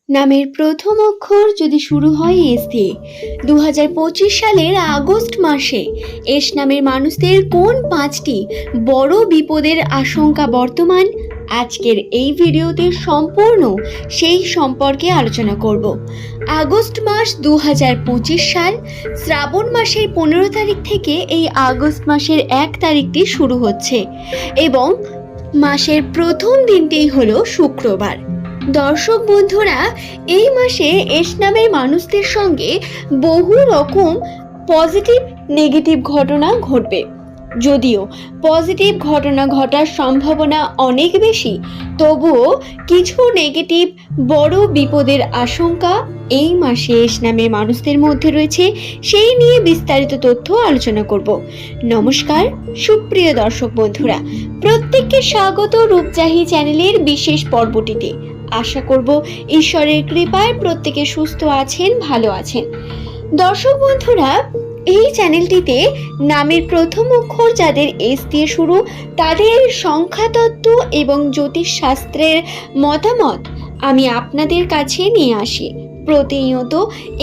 নামের প্রথম অক্ষর যদি শুরু হয় এস দিয়ে 2025 সালের আগস্ট মাসে এস নামের মানুষদের কোন 5টি বড় বিপদের আশঙ্কা বর্তমান, আজকের এই ভিডিওতে সম্পূর্ণ সেই সম্পর্কে আলোচনা করব। আগস্ট মাস 2025 সাল, শ্রাবণ মাসের 15 তারিখ থেকে এই আগস্ট মাসের 1 তারিখটি শুরু হচ্ছে এবং মাসের প্রথম দিনটিই হলো শুক্রবার। দর্শক বন্ধুরা, এই মাসে এস নামের মানুষদের সঙ্গে বহু রকম পজিটিভ নেগেটিভ ঘটনা ঘটবে। যদিও পজিটিভ ঘটনা ঘটার সম্ভাবনা অনেক বেশি, তবুও কিছু নেগেটিভ বড় বিপদের আশঙ্কা এই মাসে এস নামের মানুষদের মধ্যে রয়েছে। সেই নিয়ে বিস্তারিত তথ্য আলোচনা করব। নমস্কার সুপ্রিয় দর্শক বন্ধুরা, প্রত্যেককে স্বাগত রূপজাহি চ্যানেলের বিশেষ পর্বটিতে। আশা করব ঈশ্বরের কৃপায় প্রত্যেকে সুস্থ আছেন, ভালো আছেন। দর্শক বন্ধুরা, এই চ্যানেলটিতে নামের প্রথম অক্ষর যাদের এস দিয়ে শুরু, তাদের সংখ্যাতত্ত্ব এবং জ্যোতিষশাস্ত্রের মতামত আমি আপনাদের কাছে নিয়ে আসি। প্রতিনিয়ত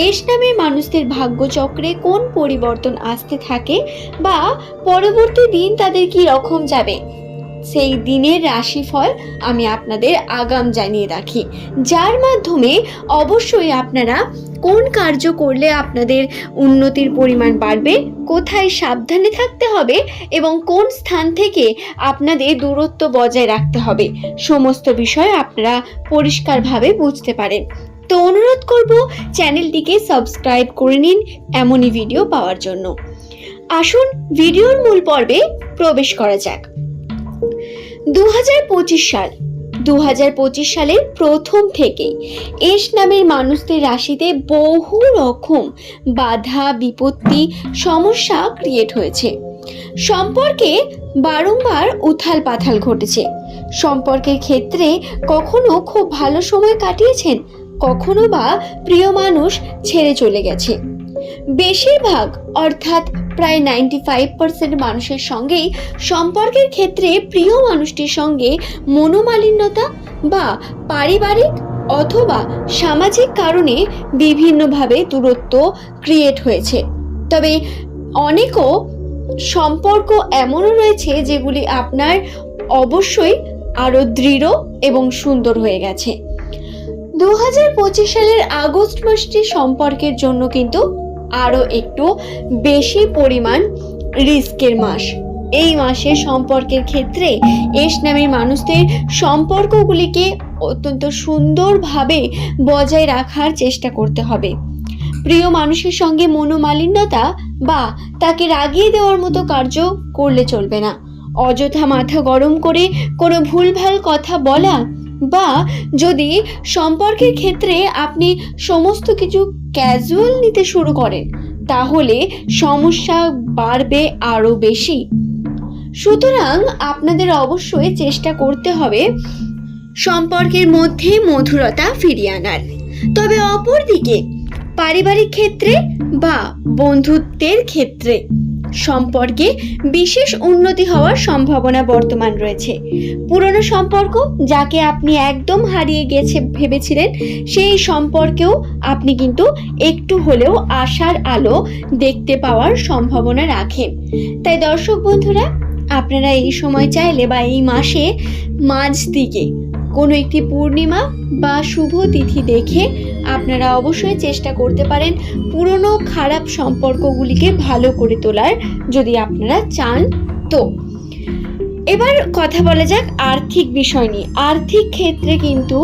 এস নামের মানুষদের ভাগ্যচক্রে কোন পরিবর্তন আসতে থাকে বা পরবর্তী দিন তাদের কি রকম যাবে, সেই দিনের রাশিফল আমি আপনাদের আগাম জানিয়ে রাখি, যার মাধ্যমে অবশ্যই আপনারা কোন কার্য করলে আপনাদের উন্নতির পরিমাণ বাড়বে, কোথায় সাবধানে থাকতে হবে এবং কোন স্থান থেকে আপনাদের দূরত্ব বজায় রাখতে হবে, সমস্ত বিষয় আপনারা পরিষ্কারভাবে বুঝতে পারেন। তো অনুরোধ করব চ্যানেলটিকে সাবস্ক্রাইব করে নিন এমনই ভিডিও পাওয়ার জন্য। আসুন ভিডিওর মূল পর্বে প্রবেশ করা যাক। 2025 সালের প্রথম থেকেই এস নামের মানুষদের রাশিতে বহু রকম বাধা বিপত্তি সমস্যা ক্রিয়েট হয়েছে। সম্পর্কে বারংবার উথাল পাথাল ঘটেছে। সম্পর্কের ক্ষেত্রে কখনো খুব ভালো সময় কাটিয়েছেন, কখনো বা প্রিয় মানুষ ছেড়ে চলে গেছে। বেশিরভাগ অর্থাৎ প্রায় 95% মানুষের সঙ্গেই সম্পর্কের ক্ষেত্রে প্রিয় মানুষটির সঙ্গে মনোমালিন্যতা বা পারিবারিক অথবা সামাজিক কারণে বিভিন্নভাবে দূরত্ব ক্রিয়েট হয়েছে। তবে অনেকও সম্পর্ক এমনও রয়েছে যেগুলি আপনার অবশ্যই আরো দৃঢ় এবং সুন্দর হয়ে গেছে। 2025 সালের আগস্ট মাসটি সম্পর্কের জন্য কিন্তু আরো একটু বেশি পরিমাণ রিস্কের মাস। এই মাসে সম্পর্কের ক্ষেত্রে এস নামের মানুষদের সম্পর্কগুলিকে অত্যন্ত সুন্দরভাবে বজায় রাখার চেষ্টা করতে হবে। প্রিয় মানুষের সঙ্গে মনোমালিন্যতা বা তাকে রাগিয়ে দেওয়ার মতো কার্য করলে চলবে না। অযথা মাথা গরম করে কোনো ভুলভাল কথা বলা বা যদি সম্পর্কের ক্ষেত্রে আপনি সমস্ত কিছু ক্যাজুয়াল নিতে শুরু করেন, তাহলে সমস্যা বাড়বে আরো বেশি। সুতরাং আপনাদের অবশ্যই চেষ্টা করতে হবে সম্পর্কের মধ্যে মধুরতা ফিরিয়ে আনার। তবে অপরদিকে পারিবারিক ক্ষেত্রে বা বন্ধুত্বের ক্ষেত্রে সম্পর্কে বিশেষ উন্নতি হওয়ার সম্ভাবনা বর্তমান রয়েছে। পুরনো সম্পর্ক যাকে আপনি একদম হারিয়ে গেছে ভেবেছিলেন, সেই সম্পর্কেও আপনি কিন্তু একটু হলেও আশার আলো দেখতে পাওয়ার সম্ভাবনা রাখেন। তাই দর্শক বন্ধুরা, আপনারা এই সময় চাইলে বা এই মাসে মাঝ দিকে কোনো একটি পূর্ণিমা বা শুভ তিথি দেখে আপনারা অবশ্যই চেষ্টা করতে পারেন পুরনো খারাপ সম্পর্কগুলিকে ভালো করে তোলার, যদি আপনারা চান। তো এবার কথা বলা যাক আর্থিক বিষয় নিয়ে। আর্থিক ক্ষেত্রে কিন্তু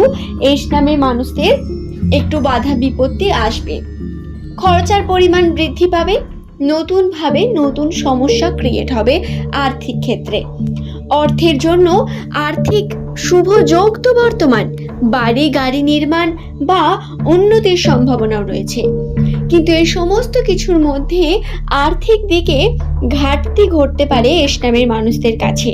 এস নামের মানুষদের একটু বাধা বিপত্তি আসবে, খরচার পরিমাণ বৃদ্ধি পাবে, নতুনভাবে নতুন সমস্যা ক্রিয়েট হবে আর্থিক ক্ষেত্রে। অর্থের জন্য আর্থিক শুভ যোগ তো বর্তমান, বাড়ি গাড়ি নির্মাণ বা উন্নতির সম্ভাবনাও রয়েছে। কিন্তু এই সমস্ত কিছুর মধ্যে আর্থিক দিকে ঘাটতি ঘটতে পারে এস নামের মানুষদের কাছে,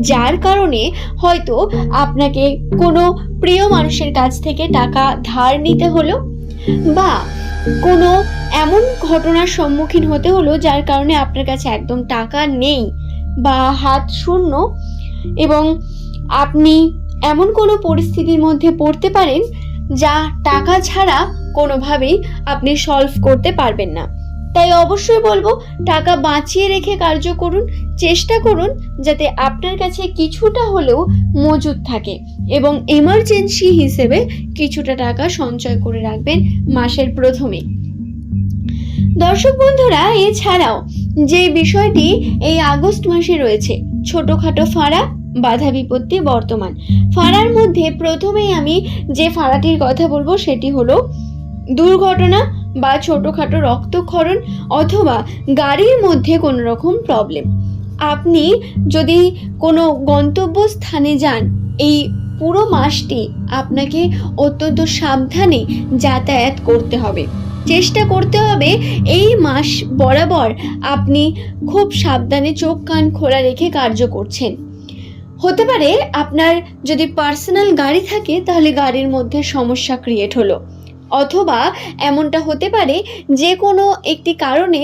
যার কারণে হয়তো আপনাকে কোনো প্রিয় মানুষের কাছ থেকে টাকা ধার নিতে হলো বা কোনো এমন ঘটনার সম্মুখীন হতে হলো যার কারণে আপনার কাছে একদম টাকা নেই বা হাত শূন্য, এবং আপনি এমন কোনো পরিস্থিতির মধ্যে পড়তে পারেন যা টাকা ছাড়া কোনোভাবেই আপনি সলভ করতে পারবেন না। তাই অবশ্যই বলবো, টাকা বাঁচিয়ে রেখে কার্য করুন। চেষ্টা করুন যাতে আপনার কাছে কিছুটা হলেও মজুদ থাকে এবং এমার্জেন্সি হিসেবে কিছুটা টাকা সঞ্চয় করে রাখবেন মাসের প্রথমে। দর্শক বন্ধুরা, এছাড়াও যে বিষয়টি এই আগস্ট মাসে রয়েছে, ছোটখাটো ফাঁড়া, বাধা বিপত্তি বর্তমান। ফাঁড়ার মধ্যে প্রথমেই আমি যে ফাঁড়াটির কথা বলবো সেটি হলো দুর্ঘটনা বা ছোটখাটো রক্তক্ষরণ অথবা গাড়ির মধ্যে কোনো রকম প্রবলেম। আপনি যদি কোনো গন্তব্যস্থানে যান, এই পুরো মাসটি আপনাকে অত্যন্ত সাবধানে যাতায়াত করতে হবে। চেষ্টা করতে হবে এই মাস বরাবর আপনি খুব সাবধানে চোখ কান খোলা রেখে কার্য করছেন। হতে পারে আপনার যদি পার্সোনাল গাড়ি থাকে তাহলে গাড়ির মধ্যে সমস্যা ক্রিয়েট হলো, অথবা এমনটা হতে পারে যে কোনো একটি কারণে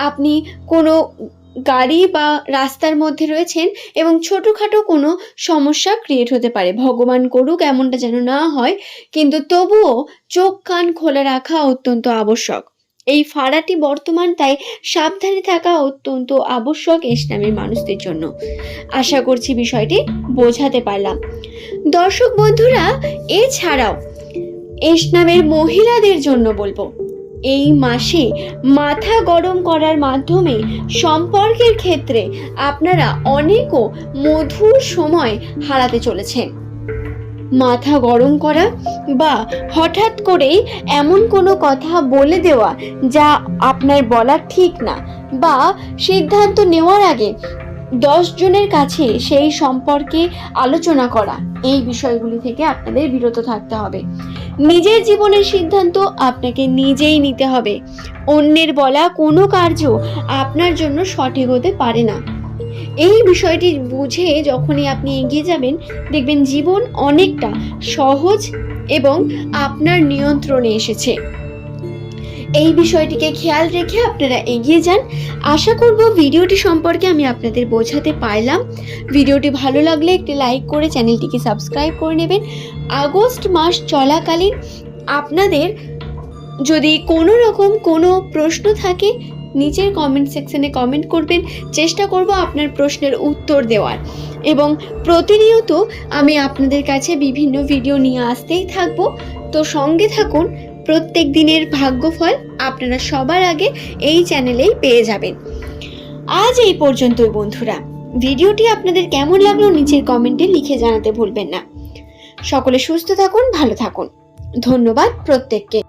আপনি কোনো গাড়ি বা রাস্তার মধ্যে রয়েছেন এবং ছোটোখাটো কোনো সমস্যা ক্রিয়েট হতে পারে। ভগবান করুক এমনটা যেন না হয়, কিন্তু তবুও চোখ কান খোলা রাখা অত্যন্ত আবশ্যক। এই ফাঁড়াটি বর্তমান, তাই সাবধানে থাকা অত্যন্ত আবশ্যক এস নামের মানুষদের জন্য। আশা করছি বিষয়টি বোঝাতে পারলাম। দর্শক বন্ধুরা, এছাড়াও এস নামের মহিলাদের জন্য বলবো, এই মাসে মাথা গরম করার মাধ্যমে সম্পর্কের ক্ষেত্রে আপনারা অনেকও মধুর সময় হারাতে চলেছেন। মাথা গরম করা বা হঠাৎ করেই এমন কোনো কথা বলে দেওয়া যা আপনার বলা ঠিক না, বা সিদ্ধান্ত নেওয়ার আগে 10 জনের কাছে সেই সম্পর্কে আলোচনা করা, এই বিষয়গুলি থেকে আপনাদের বিরত থাকতে হবে। নিজের জীবনের সিদ্ধান্ত আপনাকে নিজেই নিতে হবে। অন্যের বলা কোনো কার্য আপনার জন্য সঠিক হতে পারে না। এই বিষয়টি বুঝে যখনই আপনি এগিয়ে যাবেন, দেখবেন জীবন অনেকটা সহজ এবং আপনার নিয়ন্ত্রণে এসেছে। এই বিষয়টিকে খেয়াল রেখে আপনারা এগিয়ে যান। আশা করব ভিডিওটি সম্পর্কে আমি আপনাদের বোঝাতে পারলাম। ভিডিওটি ভালো লাগলে একটি লাইক করে চ্যানেলটিকে সাবস্ক্রাইব করে নেবেন। আগস্ট মাস চলাকালীন আপনাদের যদি কোনো রকম কোনো প্রশ্ন থাকে, নিচের কমেন্ট সেকশনে কমেন্ট করবেন। চেষ্টা করব আপনার প্রশ্নের উত্তর দেওয়ার, এবং প্রতিনিয়ত আমি আপনাদের কাছে বিভিন্ন ভিডিও নিয়ে আসতেই থাকবো। তো সঙ্গে থাকুন। প্রত্যেক দিনের ভাগ্যফল আপনারা সবার আগে এই চ্যানেলেই পেয়ে যাবেন। আজ এই পর্যন্তই বন্ধুরা। ভিডিওটি আপনাদের কেমন লাগলো নিচের কমেন্টে লিখে জানাতে ভুলবেন না। সকলে সুস্থ থাকুন, ভালো থাকুন। ধন্যবাদ প্রত্যেককে।